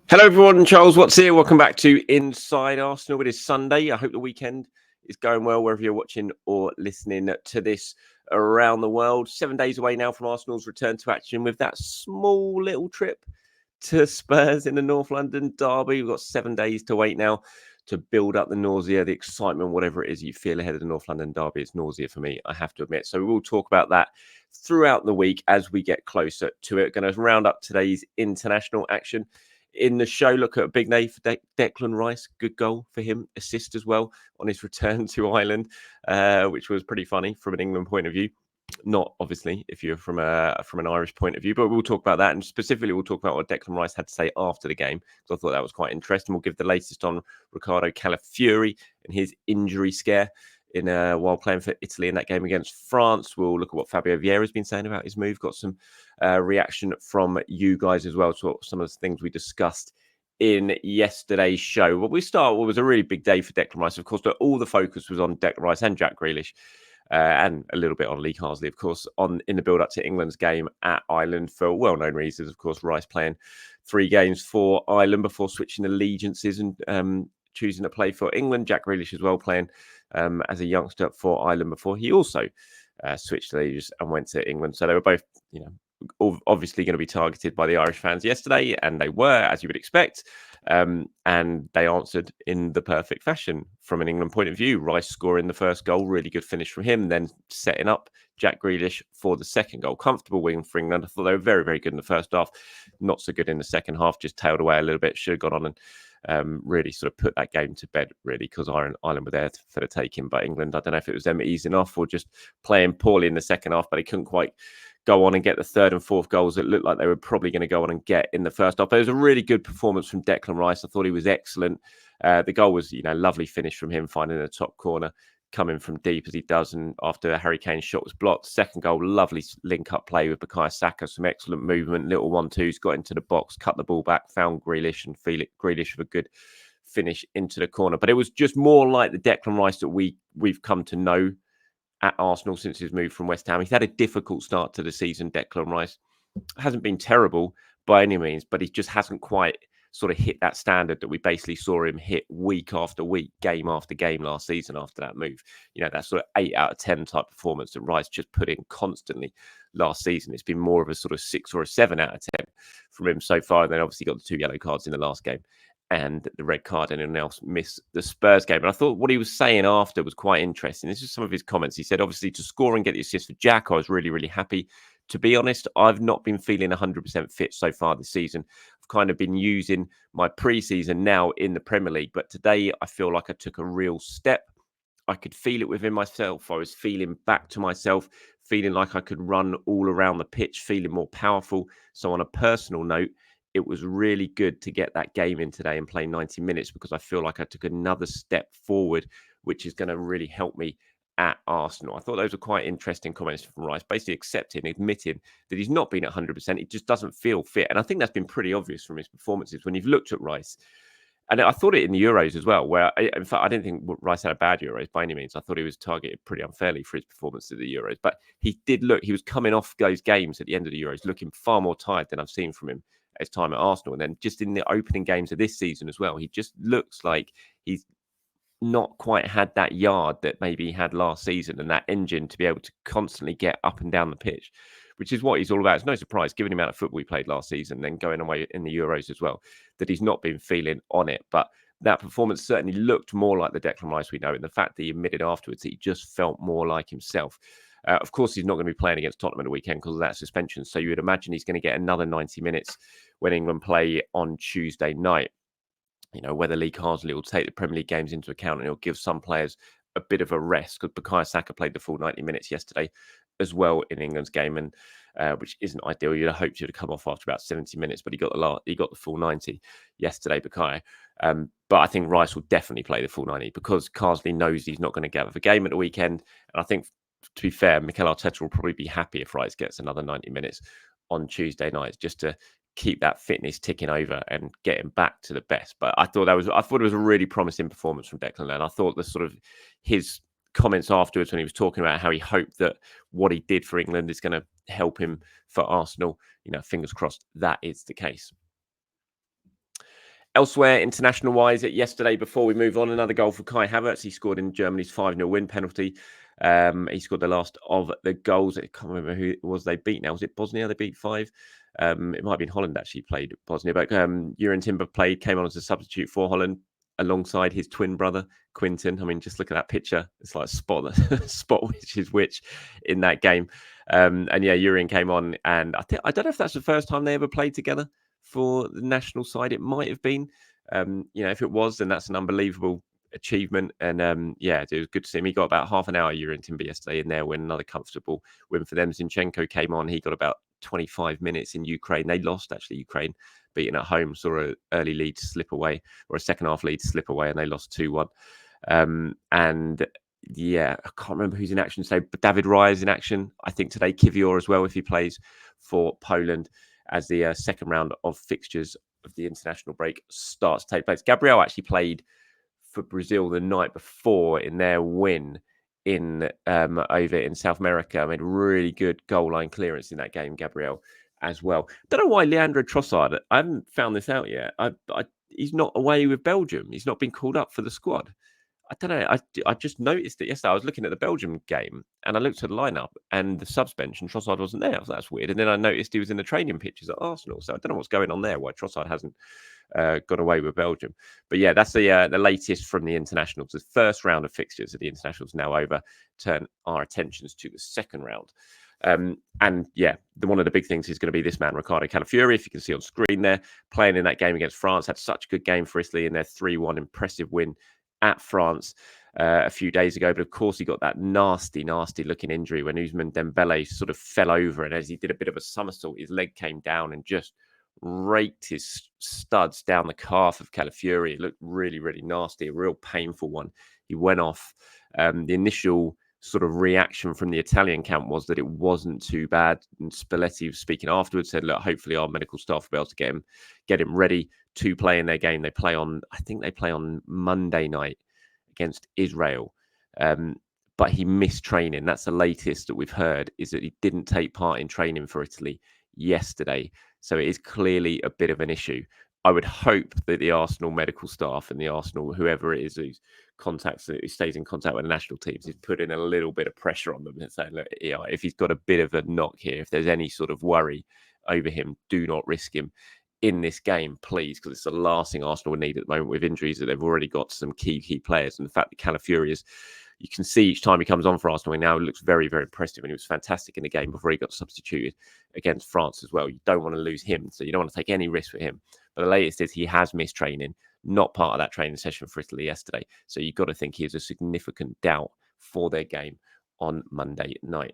Hello, everyone. Charles Watts here. Welcome back to Inside Arsenal. It is Sunday. I hope the weekend is going well wherever you're watching or listening to this around the world. 7 days away now from Arsenal's return to action with that small little trip to Spurs in the North London derby. We've got 7 days to wait now to build up the nausea, the excitement, whatever it is you feel ahead of the North London derby. It's nausea for me, I have to admit. So we will talk about that throughout the week as we get closer to it. Going to round up today's international action. In the show, look at a big day for Declan Rice. Good goal for him. Assist as well on his return to Ireland, which was pretty funny from an England point of view. Not obviously if you're from an Irish point of view, but we'll talk about that. And specifically, we'll talk about what Declan Rice had to say after the game, because I thought that was quite interesting. We'll give the latest on Riccardo Calafiori and his injury scare while playing for Italy in that game against France. We'll look at what Fabio Vieira has been saying about his move. Got some reaction from you guys as well to some of the things we discussed in yesterday's show. But we start what was a really big day for Declan Rice. Of course, all the focus was on Declan Rice and Jack Grealish. And a little bit on Lee Carsley, of course, in the build-up to England's game at Ireland for well-known reasons. Of course, Rice playing 3 games for Ireland before switching allegiances and choosing to play for England. Jack Grealish as well playing as a youngster for Ireland before he also switched allegiances and went to England. So they were both, obviously going to be targeted by the Irish fans yesterday, and they were, as you would expect. And they answered in the perfect fashion from an England point of view. Rice scoring the first goal, really good finish from him, then setting up Jack Grealish for the second goal. Comfortable win for England. I thought they were very, very good in the first half. Not so good in the second half, just tailed away a little bit. Should have gone on and really sort of put that game to bed, really, because Ireland were there for the taking. But England, I don't know if it was them easing off or just playing poorly in the second half, but they couldn't quite go on and get the third and fourth goals that looked like they were probably going to go on and get in the first half. But it was a really good performance from Declan Rice. I thought he was excellent. The goal was, lovely finish from him, finding the top corner, coming from deep as he does. And after Harry Kane's shot was blocked, second goal, lovely link-up play with Bukayo Saka, some excellent movement, little 1-2s, got into the box, cut the ball back, found Grealish, and Grealish with a good finish into the corner. But it was just more like the Declan Rice that we've come to know at Arsenal since his move from West Ham. He's had a difficult start to the season, Declan Rice. Hasn't been terrible by any means, but he just hasn't quite sort of hit that standard that we basically saw him hit week after week, game after game last season after that move. That sort of 8 out of 10 type performance that Rice just put in constantly last season. It's been more of a sort of 6 or a 7 out of 10 from him so far. And then obviously got the 2 yellow cards in the last game and the red card, and anyone else missed the Spurs game. And I thought what he was saying after was quite interesting. This is some of his comments. He said, obviously, to score and get the assist for Jack, I was really, really happy. To be honest, I've not been feeling 100% fit so far this season. I've kind of been using my pre-season now in the Premier League, but today I feel like I took a real step. I could feel it within myself. I was feeling back to myself, feeling like I could run all around the pitch, feeling more powerful. So on a personal note, it was really good to get that game in today and play 90 minutes because I feel like I took another step forward, which is going to really help me at Arsenal. I thought those were quite interesting comments from Rice, basically accepting, admitting that he's not been at 100%. He just doesn't feel fit. And I think that's been pretty obvious from his performances when you've looked at Rice. And I thought it in the Euros as well, where, in fact, I didn't think Rice had a bad Euros by any means. I thought he was targeted pretty unfairly for his performance at the Euros. But he was coming off those games at the end of the Euros looking far more tired than I've seen from him his time at Arsenal. And then just in the opening games of this season as well, he just looks like he's not quite had that yard that maybe he had last season and that engine to be able to constantly get up and down the pitch, which is what he's all about. It's no surprise, given the amount of football he played last season, then going away in the Euros as well, that he's not been feeling on it. But that performance certainly looked more like the Declan Rice we know, and the fact that he admitted afterwards that he just felt more like himself. Of course, he's not going to be playing against Tottenham at the weekend because of that suspension. So you would imagine he's going to get another 90 minutes when England play on Tuesday night. Whether Lee Carsley will take the Premier League games into account and he'll give some players a bit of a rest, because Bukayo Saka played the full 90 minutes yesterday as well in England's game, and which isn't ideal. You'd have hoped he'd have come off after about 70 minutes, but he got the full 90 yesterday, Bukayo. But I think Rice will definitely play the full 90 because Carsley knows he's not going to get a game at the weekend. And I think, to be fair, Mikel Arteta will probably be happy if Rice gets another 90 minutes on Tuesday night, just to keep that fitness ticking over and getting back to the best. But I thought it was a really promising performance from Declan. And I thought the sort of his comments afterwards when he was talking about how he hoped that what he did for England is going to help him for Arsenal, fingers crossed that is the case. Elsewhere, international-wise, yesterday, before we move on, another goal for Kai Havertz. He scored in Germany's 5-0 win penalty. He scored the last of the goals. I can't remember who it was they beat now. Was it Bosnia they beat 5? It might have been Holland actually played Bosnia. But Jurgen Timber came on as a substitute for Holland alongside his twin brother, Quinton. I mean, just look at that picture. It's like spot which is which in that game. And yeah, Jurgen came on. And I don't know if that's the first time they ever played together for the national side. It might have been. If it was, then that's an unbelievable achievement. And yeah, it was good to see him. He got about half an hour Jurgen Timber yesterday in there, win another comfortable win for them. Zinchenko came on. He got about 25 minutes in Ukraine. They lost, actually, Ukraine, beaten at home, saw an early lead to slip away, or a second half lead to slip away, and they lost 2-1. And yeah, I can't remember who's in action today, but David Raya is in action, I think, today. Kivior as well, if he plays for Poland, as the second round of fixtures of the international break starts to take place. Gabriel actually played for Brazil the night before in their win in over in South America. Made really good goal line clearance in that game, Gabriel, as well. Don't know why Leandro Trossard, I haven't found this out yet. He's not away with Belgium. He's not been called up for the squad. I don't know. I just noticed it yesterday. I was looking at the Belgium game and I looked at the lineup and the subs bench, and Trossard wasn't there. So that's weird. And then I noticed he was in the training pitches at Arsenal. So I don't know what's going on there, why Trossard hasn't got away with Belgium. But yeah, that's the latest from the internationals. The first round of fixtures of the internationals now over. Turn our attentions to the second round. And yeah, one of the big things is going to be this man, Riccardo Calafiori, if you can see on screen there, playing in that game against France. Had such a good game for Italy in their 3-1 impressive win at France a few days ago. But of course, he got that nasty looking injury when Ousmane Dembele sort of fell over, and as he did a bit of a somersault, his leg came down and just raked his studs down the calf of Calafiori. It looked really nasty, a real painful one. He went off. The initial sort of reaction from the Italian camp was that it wasn't too bad, and Spalletti, speaking afterwards, said, look, hopefully our medical staff will be able to get him ready to play in their game. They play on Monday night against Israel. But he missed training. That's the latest that we've heard, is that he didn't take part in training for Italy yesterday. So it is clearly a bit of an issue. I would hope that the Arsenal medical staff and the Arsenal, whoever it is who stays in contact with the national teams, is putting a little bit of pressure on them and saying, look, if he's got a bit of a knock here, if there's any sort of worry over him, do not risk him in this game, please, because it's the last thing Arsenal would need at the moment with injuries, that they've already got some key players. And the fact that Calafiori is, you can see each time he comes on for Arsenal, and now he looks very impressive, and he was fantastic in the game before he got substituted against France as well. You don't want to lose him, so you don't want to take any risk for him. But the latest is he has missed training, not part of that training session for Italy yesterday. So you've got to think he is a significant doubt for their game on Monday night.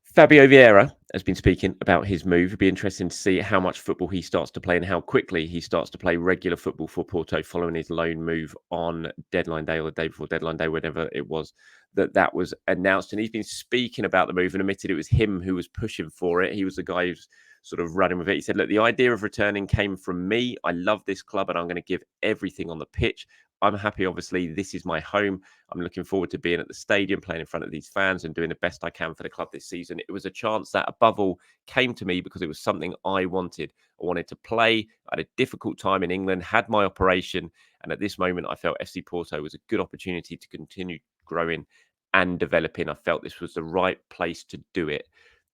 Fabio Vieira has been speaking about his move. It'd be interesting to see how much football he starts to play and how quickly he starts to play regular football for Porto following his loan move on deadline day, or the day before deadline day, whenever it was that was announced. And he's been speaking about the move and admitted it was him who was pushing for it. He was the guy who's sort of running with it. He said, look, the idea of returning came from me. I love this club and I'm going to give everything on the pitch. I'm happy, obviously, this is my home. I'm looking forward to being at the stadium, playing in front of these fans and doing the best I can for the club this season. It was a chance that, above all, came to me because it was something I wanted. I wanted to play. I had a difficult time in England, had my operation, and at this moment, I felt FC Porto was a good opportunity to continue growing and developing. I felt this was the right place to do it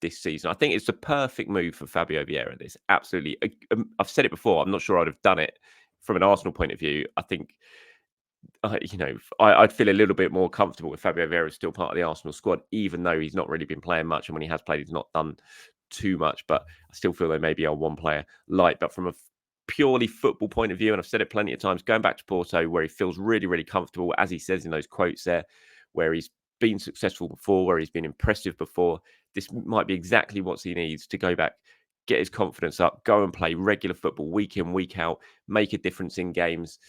this season. I think it's the perfect move for Fabio Vieira. This absolutely. I've said it before. I'm not sure I'd have done it from an Arsenal point of view. I think I'd feel a little bit more comfortable if Fabio Vieira is still part of the Arsenal squad, even though he's not really been playing much. And when he has played, he's not done too much. But I still feel they maybe are one player light. But from a purely football point of view, and I've said it plenty of times, going back to Porto, where he feels really comfortable, as he says in those quotes there, where he's been successful before, where he's been impressive before, this might be exactly what he needs to go back, get his confidence up, go and play regular football week in, week out, make a difference in games,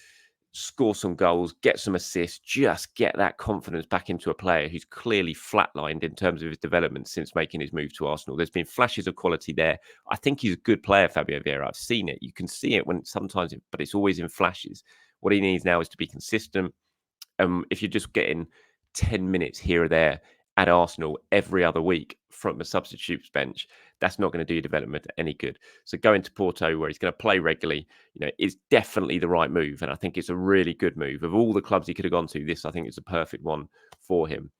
score some goals, get some assists, just get that confidence back into a player who's clearly flatlined in terms of his development since making his move to Arsenal. There's been flashes of quality there. I think he's a good player, Fabio Vieira. I've seen it. You can see it when sometimes, but it's always in flashes. What he needs now is to be consistent. If you're just getting 10 minutes here or there at Arsenal every other week from a substitutes bench, that's not going to do your development any good. So going to Porto, where he's going to play regularly, is definitely the right move. And I think it's a really good move. Of all the clubs he could have gone to, this, I think, is a perfect one for him.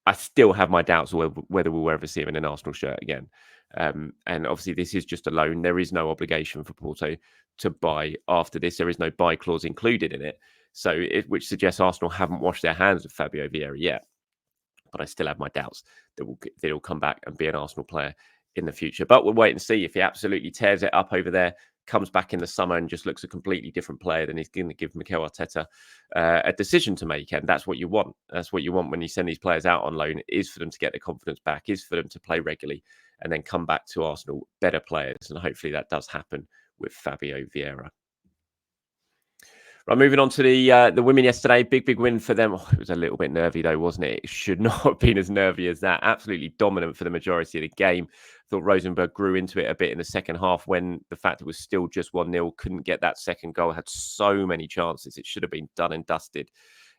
I still have my doubts whether we'll ever see him in an Arsenal shirt again. And obviously, this is just a loan. There is no obligation for Porto to buy after this. There is no buy clause included in it. So, which suggests Arsenal haven't washed their hands of Fabio Vieira yet. But I still have my doubts that he'll come back and be an Arsenal player in the future. But we'll wait and see. If he absolutely tears it up over there, comes back in the summer and just looks a completely different player, then he's going to give Mikel Arteta a decision to make. And that's what you want. That's what you want when you send these players out on loan, is for them to get their confidence back, is for them to play regularly and then come back to Arsenal better players. And hopefully that does happen with Fabio Vieira. Right, moving on to the women yesterday. Big win for them. Oh, it was a little bit nervy though, wasn't it? It should not have been as nervy as that. Absolutely dominant for the majority of the game. I thought Rosenborg grew into it a bit in the second half when the fact it was still just 1-0, couldn't get that second goal, had so many chances. It should have been done and dusted.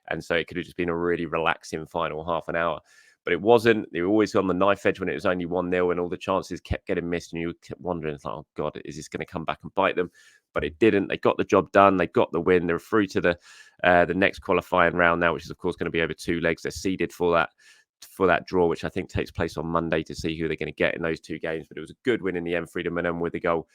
And so it could have just been a really relaxing final half an hour. But it wasn't. They were always on the knife edge when it was only 1-0 and all the chances kept getting missed. And you kept wondering, it's like, oh God, is this going to come back and bite them? But it didn't. They got the job done. They got the win. They're through to the next qualifying round now, which is, of course, going to be over 2 legs. They're seeded for that draw, which I think takes place on Monday, to see who they're going to get in those 2 games. But it was a good win in the end. Freedom Minam with the goal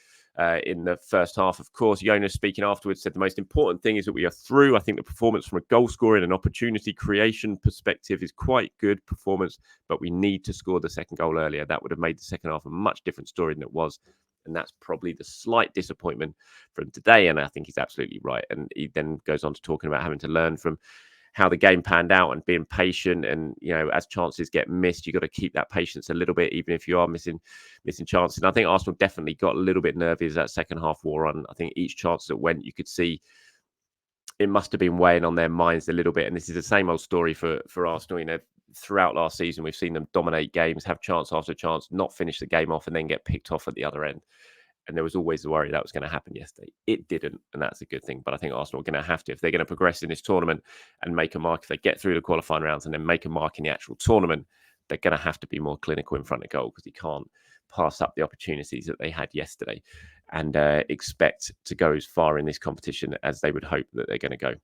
in the first half. Of course, Jonas, speaking afterwards, said the most important thing is that we are through. I think the performance from a goal scoring and opportunity creation perspective is quite good performance, but we need to score the second goal earlier. That would have made the second half a much different story than it was. And that's probably the slight disappointment from today. And I think he's absolutely right. And he then goes on to talking about having to learn from how the game panned out and being patient. And, as chances get missed, you've got to keep that patience a little bit, even if you are missing chances. And I think Arsenal definitely got a little bit nervy as that second half wore on. I think each chance that went, you could see it must have been weighing on their minds a little bit. And this is the same old story for Arsenal. Throughout last season, we've seen them dominate games, have chance after chance, not finish the game off, and then get picked off at the other end. And there was always the worry that was going to happen yesterday. It didn't, and that's a good thing. But I think Arsenal are going to have to, if they're going to progress in this tournament and make a mark, if they get through the qualifying rounds and then make a mark in the actual tournament, they're going to have to be more clinical in front of goal, because you can't pass up the opportunities that they had yesterday and expect to go as far in this competition as they would hope that they're going to go.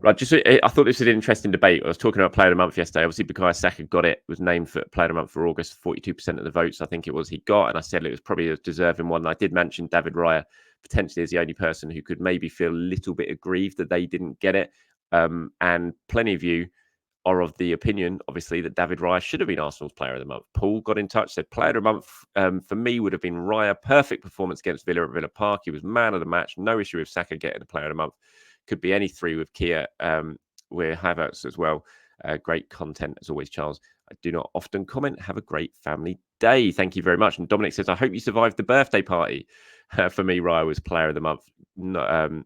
Right, I thought this was an interesting debate. I was talking about Player of the Month yesterday. Obviously, Bukayo Saka got it, was named for Player of the Month for August. 42% of the votes, I think it was, he got. And I said it was probably a deserving one. And I did mention David Raya potentially as the only person who could maybe feel a little bit aggrieved that they didn't get it. And plenty of you are of the opinion, obviously, that David Raya should have been Arsenal's Player of the Month. Paul got in touch, said Player of the Month for me would have been Raya. Perfect performance against Villa at Villa Park. He was man of the match. No issue with Saka getting the Player of the Month. Could be any 3 with Kia, with Havertz as well. Great content as always, Charles. I do not often comment. Have a great family day. Thank you very much. And Dominic says, I hope you survived the birthday party. For me, Raya was Player of the Month. I'm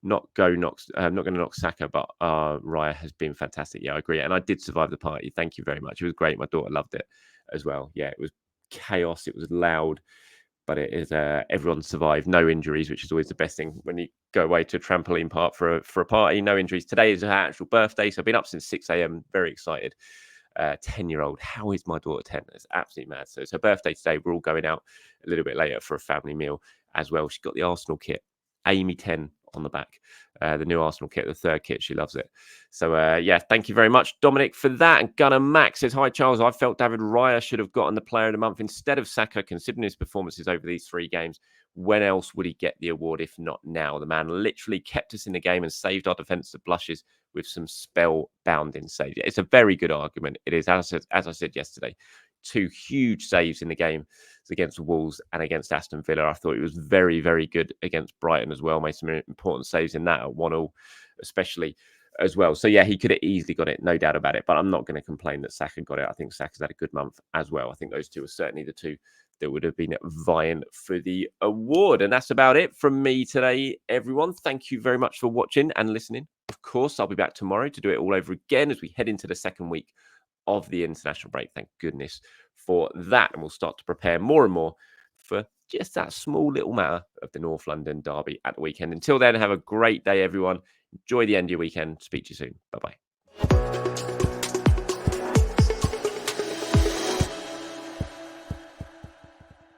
not going to knock Saka, but Raya has been fantastic. Yeah, I agree. And I did survive the party. Thank you very much. It was great. My daughter loved it as well. Yeah, it was chaos. It was loud. But it is everyone survived, no injuries, which is always the best thing when you go away to a trampoline park for a party. No injuries. Today is her actual birthday, so I've been up since 6 a.m. Very excited. 10-year-old. How is my daughter 10? It's absolutely mad. So it's her birthday today. We're all going out a little bit later for a family meal as well. She got the Arsenal kit, Amy 10 on the back. The new Arsenal kit, the 3rd kit. She loves it. So, thank you very much, Dominic, for that. And Gunnar Max says, hi, Charles. I felt David Raya should have gotten the Player of the Month instead of Saka, considering his performances over these 3 games. When else would he get the award if not now? The man literally kept us in the game and saved our defensive blushes with some spell-bounding saves. It's a very good argument. It is, as I said yesterday, 2 huge saves in the game against Wolves and against Aston Villa. I thought he was very, very good against Brighton as well. Made some important saves in that at 1-1, especially as well. So, yeah, he could have easily got it, no doubt about it. But I'm not going to complain that Saka got it. I think Saka's had a good month as well. I think those 2 are certainly the 2 that would have been vying for the award. And that's about it from me today, everyone. Thank you very much for watching and listening. Of course, I'll be back tomorrow to do it all over again as we head into the second week of the international break. Thank goodness for that. And we'll start to prepare more and more for just that small little matter of the North London derby at the weekend. Until then, have a great day, everyone. Enjoy the end of your weekend. Speak to you soon. Bye-bye.